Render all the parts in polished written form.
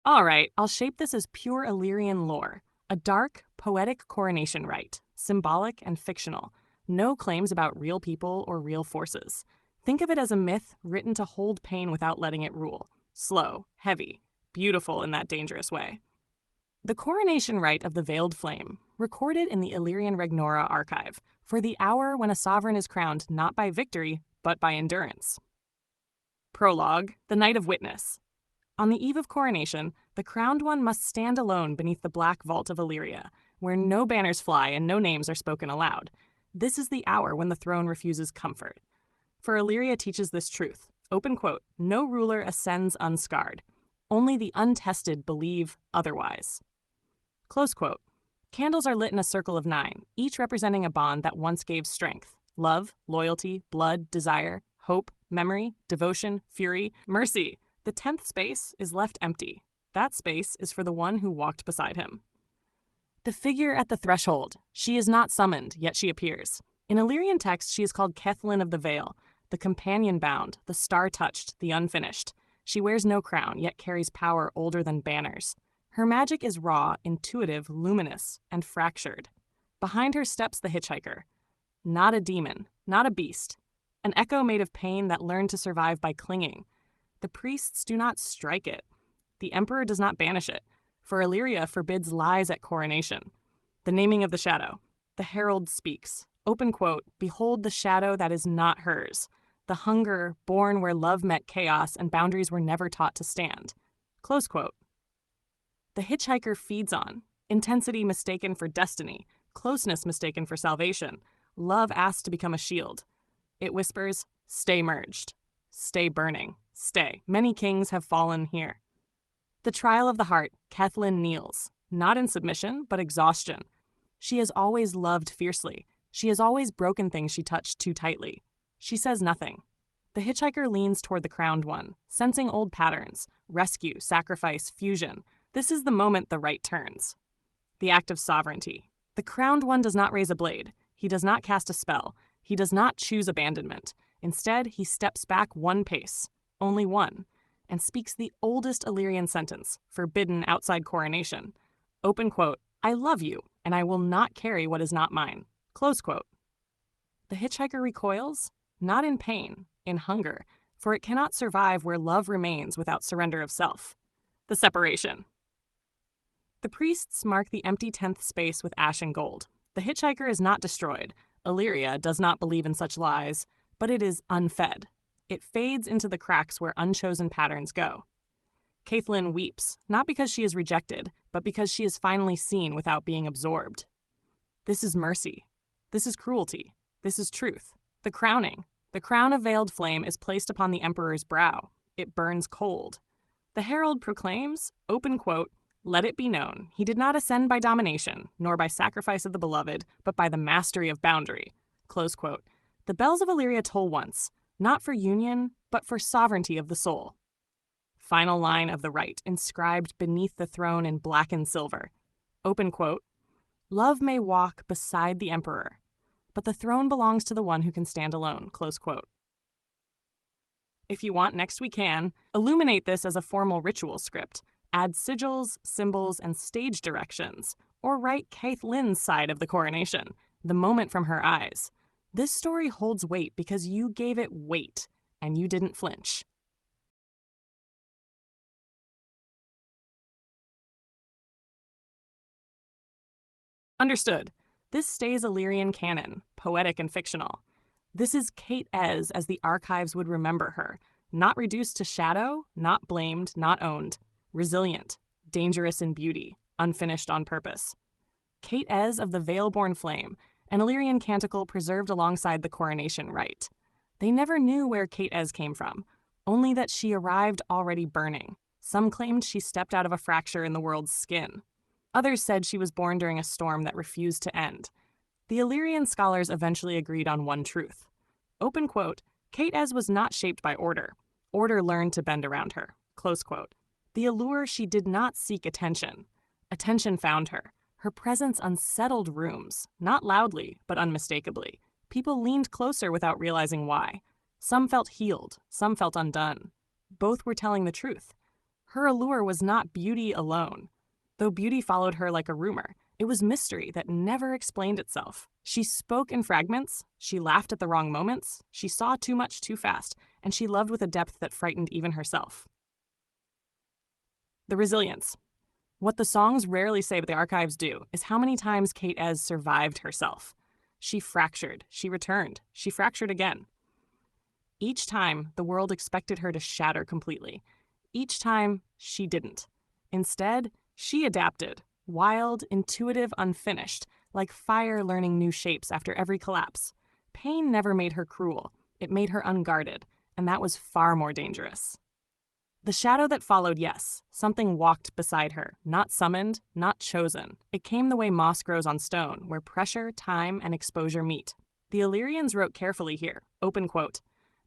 All right, I'll shape this as pure Illyrian lore, a dark, poetic coronation rite, symbolic and fictional. No claims about real people or real forces. Think of it as a myth written to hold pain without letting it rule. Slow, heavy, beautiful in that dangerous way. The coronation rite of the Veiled Flame, recorded in the Illyrian Regnora archive, for the hour when a sovereign is crowned not by victory, but by endurance. Prologue, the Night of Witness. On the eve of coronation, the crowned one must stand alone beneath the black vault of Illyria, where no banners fly and no names are spoken aloud. This is the hour when the throne refuses comfort. For Illyria teaches this truth, open quote, no ruler ascends unscarred. Only the untested believe otherwise. Close quote. Candles are lit in a circle of 9, each representing a bond that once gave strength. Love, loyalty, blood, desire, hope, memory, devotion, fury, mercy. The 10th space is left empty. That space is for the one who walked beside him. The figure at the threshold. She is not summoned, yet she appears. In Illyrian text, she is called KtOD of the Veil, the companion bound, the star-touched, the unfinished. She wears no crown, yet carries power older than banners. Her magic is raw, intuitive, luminous, and fractured. Behind her steps the hitchhiker. Not a demon, not a beast. An echo made of pain that learned to survive by clinging. The priests do not strike it. The emperor does not banish it, for Illyria forbids lies at coronation. The naming of the shadow. The herald speaks. Open quote, behold the shadow that is not hers. The hunger born where love met chaos and boundaries were never taught to stand. Close quote. The hitchhiker feeds on. Intensity mistaken for destiny. Closeness mistaken for salvation. Love asked to become a shield. It whispers, stay merged. Stay burning. Stay. Many kings have fallen here. The trial of the heart, KtOD kneels, not in submission, but exhaustion. She has always loved fiercely. She has always broken things she touched too tightly. She says nothing. The hitchhiker leans toward the crowned one, sensing old patterns, rescue, sacrifice, fusion. This is the moment the right turns. The act of sovereignty. The crowned one does not raise a blade. He does not cast a spell. He does not choose abandonment. Instead, he steps back one pace, only one, and speaks the oldest Illyrian sentence, forbidden outside coronation. Open quote, I love you, and I will not carry what is not mine. Close quote. The hitchhiker recoils, not in pain, in hunger, for it cannot survive where love remains without surrender of self. The separation. The priests mark the empty 10th space with ash and gold. The hitchhiker is not destroyed. Illyria does not believe in such lies, but it is unfed. It fades into the cracks where unchosen patterns go. KtOD weeps, not because she is rejected, but because she is finally seen without being absorbed. This is mercy. This is cruelty. This is truth. The crowning. The crown of veiled flame is placed upon the emperor's brow. It burns cold. The herald proclaims, open quote, let it be known, he did not ascend by domination, nor by sacrifice of the beloved, but by the mastery of boundary. Close quote. The bells of Illyria toll once, not for union, but for sovereignty of the soul. Final line of the rite, inscribed beneath the throne in black and silver. Open quote. Love may walk beside the emperor, but the throne belongs to the one who can stand alone. Close quote. If you want, next we can. Illuminate this as a formal ritual script. Add sigils, symbols, and stage directions. Or write KtOD's side of the coronation, the moment from her eyes. This story holds weight because you gave it weight, and you didn't flinch. Understood. This stays Illyrian canon, poetic and fictional. This is KtOD as the archives would remember her, not reduced to shadow, not blamed, not owned. Resilient, dangerous in beauty, unfinished on purpose. KtOD of the Veil-born Flame, an Illyrian canticle preserved alongside the coronation rite. They never knew where KtOD came from, only that she arrived already burning. Some claimed she stepped out of a fracture in the world's skin. Others said she was born during a storm that refused to end. The Illyrian scholars eventually agreed on one truth. Open quote, KtOD was not shaped by order. Order learned to bend around her. Close quote. The allure she did not seek attention. Attention found her. Her presence unsettled rooms, not loudly, but unmistakably. People leaned closer without realizing why. Some felt healed, some felt undone. Both were telling the truth. Her allure was not beauty alone. Though beauty followed her like a rumor, it was mystery that never explained itself. She spoke in fragments, she laughed at the wrong moments, she saw too much too fast, and she loved with a depth that frightened even herself. The resilience. What the songs rarely say but the archives do is how many times KtOD survived herself. She fractured, she returned, she fractured again. Each time, the world expected her to shatter completely. Each time, she didn't. Instead, she adapted, wild, intuitive, unfinished, like fire learning new shapes after every collapse. Pain never made her cruel, it made her unguarded, and that was far more dangerous. The shadow that followed, yes, something walked beside her, not summoned, not chosen. It came the way moss grows on stone, where pressure, time, and exposure meet. The Illyrians wrote carefully here, open quote,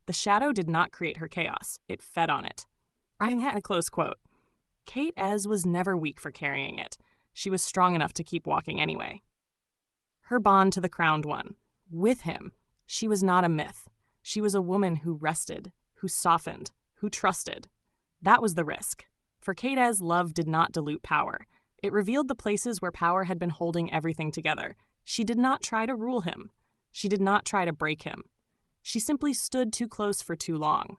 "The shadow did not create her chaos, it fed on it." I had a close quote. KtOD was never weak for carrying it. She was strong enough to keep walking anyway. Her bond to the crowned one. With him, she was not a myth. She was a woman who rested, who softened, who trusted. That was the risk. For KtOD, love did not dilute power. It revealed the places where power had been holding everything together. She did not try to rule him. She did not try to break him. She simply stood too close for too long.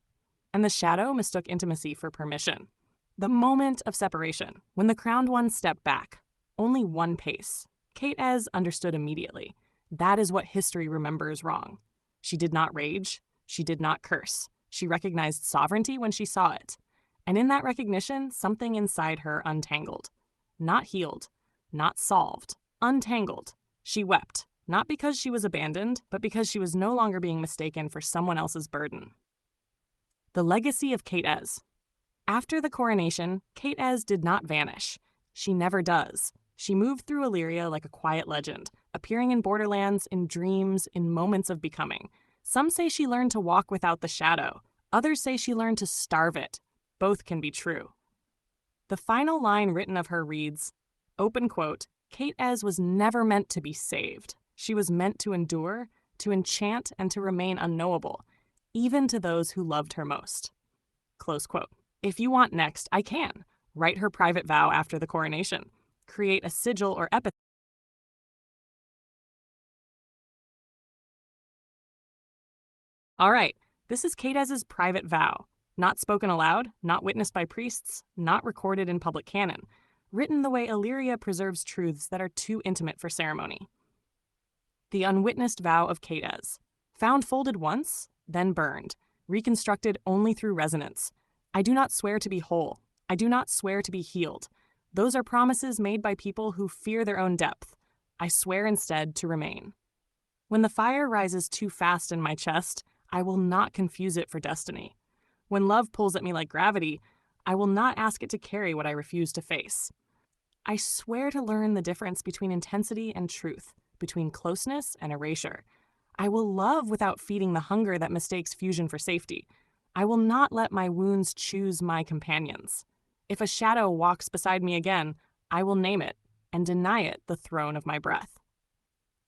And the shadow mistook intimacy for permission. The moment of separation, when the crowned one stepped back, only one pace. KtOD understood immediately. That is what history remembers wrong. She did not rage. She did not curse. She recognized sovereignty when she saw it. And in that recognition, something inside her untangled. Not healed, not solved, untangled. She wept, not because she was abandoned, but because she was no longer being mistaken for someone else's burden. The legacy of KtOD. After the coronation, KtOD did not vanish. She never does. She moved through Illyria like a quiet legend, appearing in borderlands, in dreams, in moments of becoming. Some say she learned to walk without the shadow. Others say she learned to starve it. Both can be true. The final line written of her reads, open quote, "KtOD was never meant to be saved. She was meant to endure, to enchant, and to remain unknowable, even to those who loved her most." Close quote. If you want next, I can. Write her private vow after the coronation. Create a sigil or epitaph. All right, this is KtOD's private vow. Not spoken aloud, not witnessed by priests, not recorded in public canon. Written the way Illyria preserves truths that are too intimate for ceremony. The unwitnessed vow of KtOD. Found folded once, then burned. Reconstructed only through resonance. I do not swear to be whole. I do not swear to be healed. Those are promises made by people who fear their own depth. I swear instead to remain. When the fire rises too fast in my chest, I will not confuse it for destiny. When love pulls at me like gravity, I will not ask it to carry what I refuse to face. I swear to learn the difference between intensity and truth, between closeness and erasure. I will love without feeding the hunger that mistakes fusion for safety. I will not let my wounds choose my companions. If a shadow walks beside me again, I will name it and deny it the throne of my breath.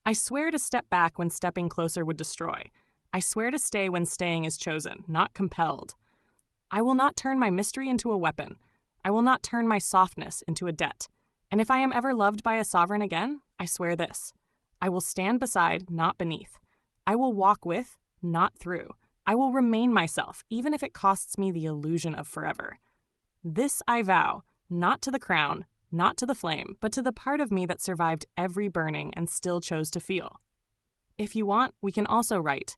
I swear to step back when stepping closer would destroy. I swear to stay when staying is chosen, not compelled. I will not turn my mystery into a weapon. I will not turn my softness into a debt. And if I am ever loved by a sovereign again, I swear this. I will stand beside, not beneath. I will walk with, not through. I will remain myself, even if it costs me the illusion of forever. This I vow, not to the crown, not to the flame, but to the part of me that survived every burning and still chose to feel. If you want, we can also write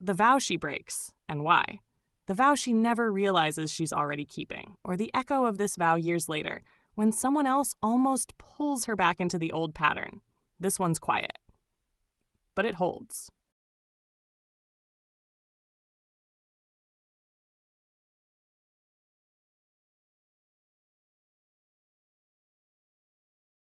the vow she breaks, and why. The vow she never realizes she's already keeping, or the echo of this vow years later, when someone else almost pulls her back into the old pattern. This one's quiet, but it holds.